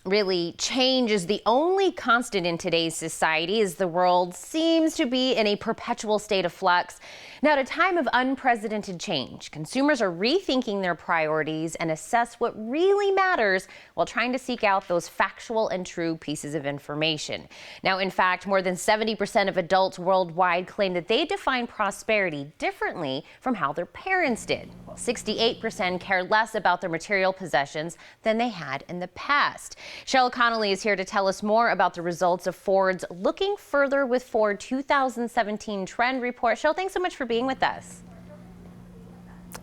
Really, change is the only constant in today's society as the world seems to be in a perpetual state of flux. Now, at a time of unprecedented change, consumers are rethinking their priorities and assess what really matters while trying to seek out those factual and true pieces of information. Now, in fact, more than 70% of adults worldwide claim that they define prosperity differently from how their parents did. While 68% care less about their material possessions than they had in the past. Cheryl Connolly is here to tell us more about the results of Ford's Looking Further with Ford 2017 Trend Report. Cheryl, thanks so much for being with us.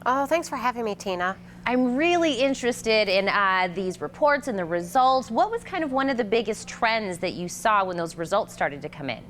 Oh, thanks for having me, Tina. I'm really interested in these reports and the results. What was kind of one of the biggest trends that you saw when those results started to come in?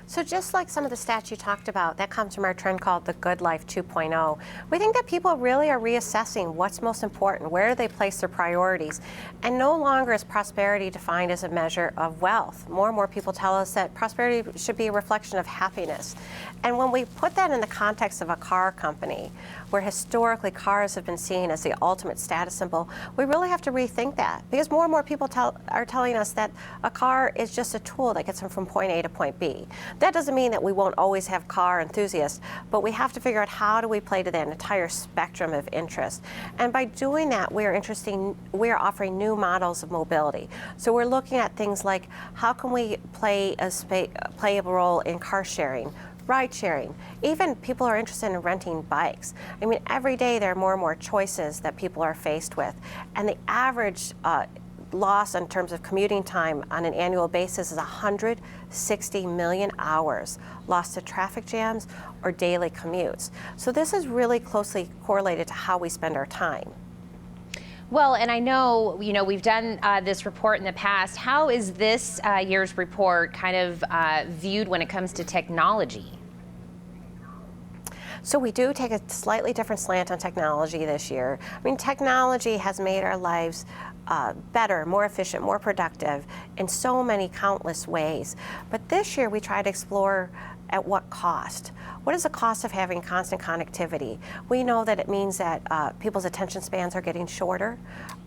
So just like some of the stats you talked about, that comes from our trend called the Good Life 2.0. We think that people really are reassessing what's most important, where do they place their priorities, and no longer is prosperity defined as a measure of wealth. More and more people tell us that prosperity should be a reflection of happiness. And when we put that in the context of a car company, where historically cars have been seen as the ultimate status symbol, we really have to rethink that, because more and more people are telling us that a car is just a tool that gets them from point A to point B. That doesn't mean that we won't always have car enthusiasts, but we have to figure out how do we play to that entire spectrum of interest. And by doing that, we are offering new models of mobility. So we're looking at things like how can we play a role in car sharing, ride sharing. Even people are interested in renting bikes. I mean, every day there are more and more choices that people are faced with. And the average loss in terms of commuting time on an annual basis is 160 million hours lost to traffic jams or daily commutes. So this is really closely correlated to how we spend our time. Well, and I know, we've done this report in the past. How is this year's report kind of viewed when it comes to technology? So we do take a slightly different slant on technology this year. I mean, technology has made our lives better, more efficient, more productive in so many countless ways. But this year we try to explore at what cost? What is the cost of having constant connectivity? We know that it means that people's attention spans are getting shorter.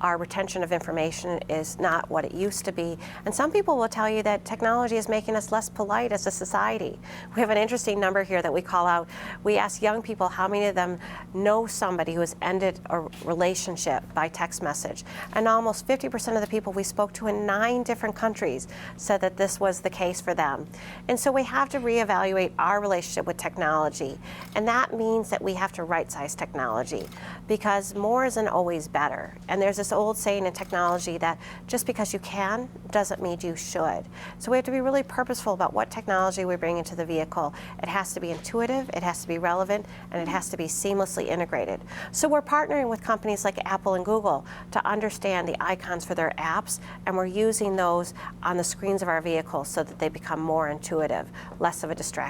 Our retention of information is not what it used to be. And some people will tell you that technology is making us less polite as a society. We have an interesting number here that we call out. We ask young people how many of them know somebody who has ended a relationship by text message. And almost 50% of the people we spoke to in 9 different countries said that this was the case for them. And so we have to reevaluate our relationship with technology. And that means that we have to right-size technology, because more isn't always better. And there's this old saying in technology that just because you can doesn't mean you should. So we have to be really purposeful about what technology we bring into the vehicle. It has to be intuitive, it has to be relevant, and it has to be seamlessly integrated. So we're partnering with companies like Apple and Google to understand the icons for their apps, and we're using those on the screens of our vehicles so that they become more intuitive, less of a distraction.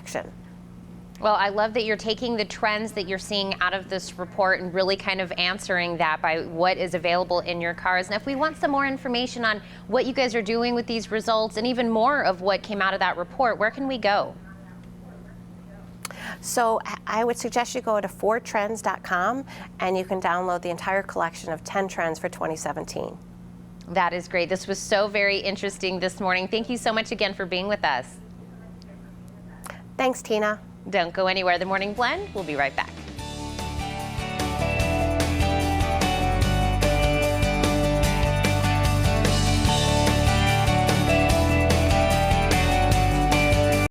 Well, I love that you're taking the trends that you're seeing out of this report and really kind of answering that by what is available in your cars. And if we want some more information on what you guys are doing with these results and even more of what came out of that report, where can we go? So I would suggest you go to fordtrends.com and you can download the entire collection of 10 trends for 2017. That is great. This was so very interesting this morning. Thank you so much again for being with us. Thanks, Tina. Don't go anywhere. The Morning Blend, we'll be right back.